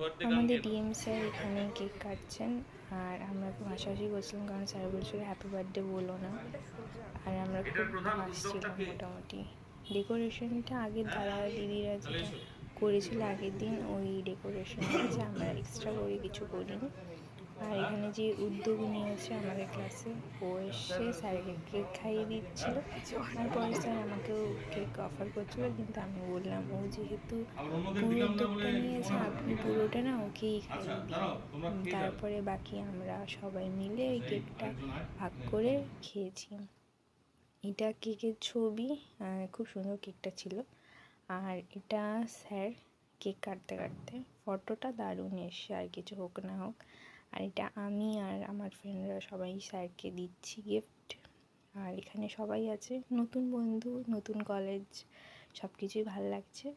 আমাদের DM sir এখানে cake কাটছেন আর আমরা খুব হাসাহাসি করছিলাম কারণ স্যার বলছিল হ্যাপি বার্থডে বলো না। আর আমরা খুব হাসছিলাম মোটামুটি। ডেকোরেশনটা আগের দাদা দিদিরা যেটা করেছিল আগের দিন ওই ডেকোরেশন আছে, আমরা এক্সট্রা করে কিছু করিনি। আর এখানে যে উদ্যোগ নিয়েছে আমাদের ক্লাসে, ও এসে স্যারকে কেক খাইয়ে দিচ্ছিল। তারপরে স্যার আমাকেও কেক অফার করছিল, কিন্তু আমি বললাম ও যেহেতু পুরো উদ্যোগটা নিয়েছে আপনি পুরোটা না ওকেই খাইয়ে দিন। তারপরে বাকি আমরা সবাই মিলে ওই কেকটা ভাগ করে খেয়েছি। এটা কেকের ছবি, খুব সুন্দর কেকটা ছিল। আর এটা স্যার কেক কাটতে কাটতে ফটোটা দারুণ এসছে, আর কিছু হোক না হোক। আর এটা আমি আর আমার ফ্রেন্ডরা সবাই স্যারকে দিচ্ছি গিফট। আর এখানে সবাই আছে, নতুন বন্ধু, নতুন কলেজ, সব কিছুই ভালো লাগছে।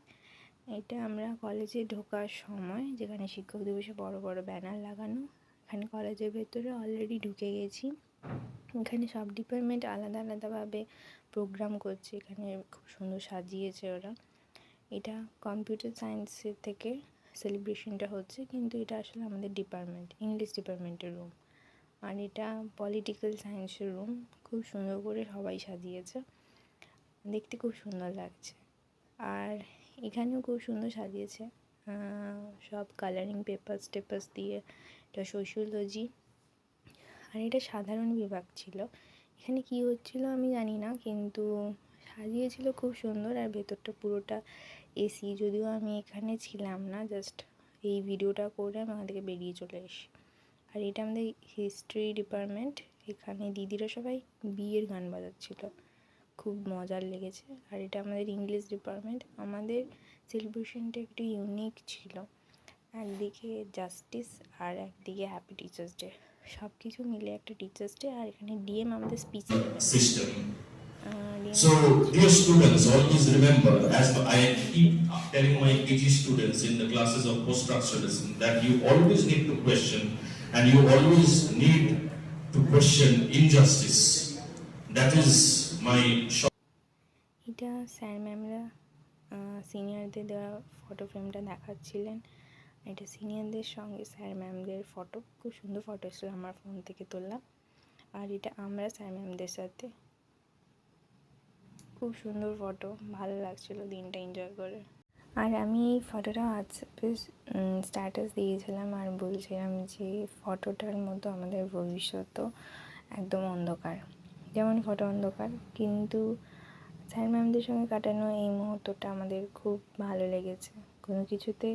এটা আমরা কলেজে ঢোকার সময়, যেখানে শিক্ষক দিবসে বড় বড় ব্যানার লাগানো, এখানে কলেজের ভেতরে অলরেডি ঢুকে গেছি। এখানে সব ডিপার্টমেন্ট আলাদা আলাদাভাবে প্রোগ্রাম করছে, এখানে খুব সুন্দর সাজিয়েছে ওরা। এটা কম্পিউটার সায়েন্সের থেকে সেলিব্রেশনটা হচ্ছে, কিন্তু এটা আসলে আমাদের ডিপার্টমেন্ট, ইংলিশ ডিপার্টমেন্টের রুম। আর এটা পলিটিক্যাল সায়েন্সের রুম, খুব সুন্দর করে সবাই সাজিয়েছে, দেখতে খুব সুন্দর লাগছে। আর এখানেও খুব সুন্দর সাজিয়েছে, সব কালারিং পেপারস টেপার্স দিয়ে। এটা সোশিওলজি। আর এটা সাধারণ বিভাগ ছিল। এখানে কি হচ্ছিল আমি জানি না, কিন্তু সাজিয়েছিল খুব সুন্দর। আর ভেতরটা পুরোটা এসি, যদিও আমি এখানে ছিলাম না, জাস্ট এই ভিডিওটা করে আমি ওখান থেকে বেরিয়ে চলে এসি। আর এটা আমাদের হিস্ট্রি ডিপার্টমেন্ট, এখানে দিদিরা সবাই বিয়ের গান বাজাচ্ছিল, খুব মজার লেগেছে। আর এটা আমাদের ইংলিশ ডিপার্টমেন্ট। আমাদের সেলিব্রেশনটা একটু ইউনিক ছিল, একদিকে জাস্টিস আর একদিকে হ্যাপি টিচার্স ডে, সব কিছু মিলে একটা টিচার্স ডে। আর এখানে ডিএম আমাদের speech system. So, dear students, always remember, as I keep telling my KG students in the classes of post-structuralism, that you always need to question, and you always need to question injustice. That is my short. এটা sir ম্যামরা সিনিয়রদের দেওয়া photo ফ্রেমটা দেখাচ্ছিলেন। এটা সিনিয়রদের সঙ্গে sir ম্যামদের photo, খুব সুন্দর photo ছিল, আমার ফোন থেকে তুললাম। আর এটা আমরা স্যার ম্যামদের সাথে, খুব সুন্দর ফটো, ভালো লাগছিল দিনটা এনজয় করে। আর আমি এই ফটোটা হোয়াটসঅ্যাপে স্ট্যাটাস দিয়েছিলাম আর বলছিলাম যে ফটোটার মতো আমাদের ভবিষ্যৎও একদম অন্ধকার, যেমন ফটো অন্ধকার, কিন্তু স্যার ম্যামদের সঙ্গে কাটানো এই মুহূর্তটা আমাদের খুব ভালো লেগেছে। কোনো কিছুতে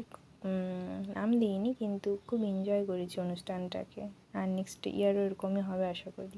নাম দিইনি, কিন্তু খুব এনজয় করেছি অনুষ্ঠানটাকে। আর নেক্সট ইয়ারও এরকমই হবে আশা করি।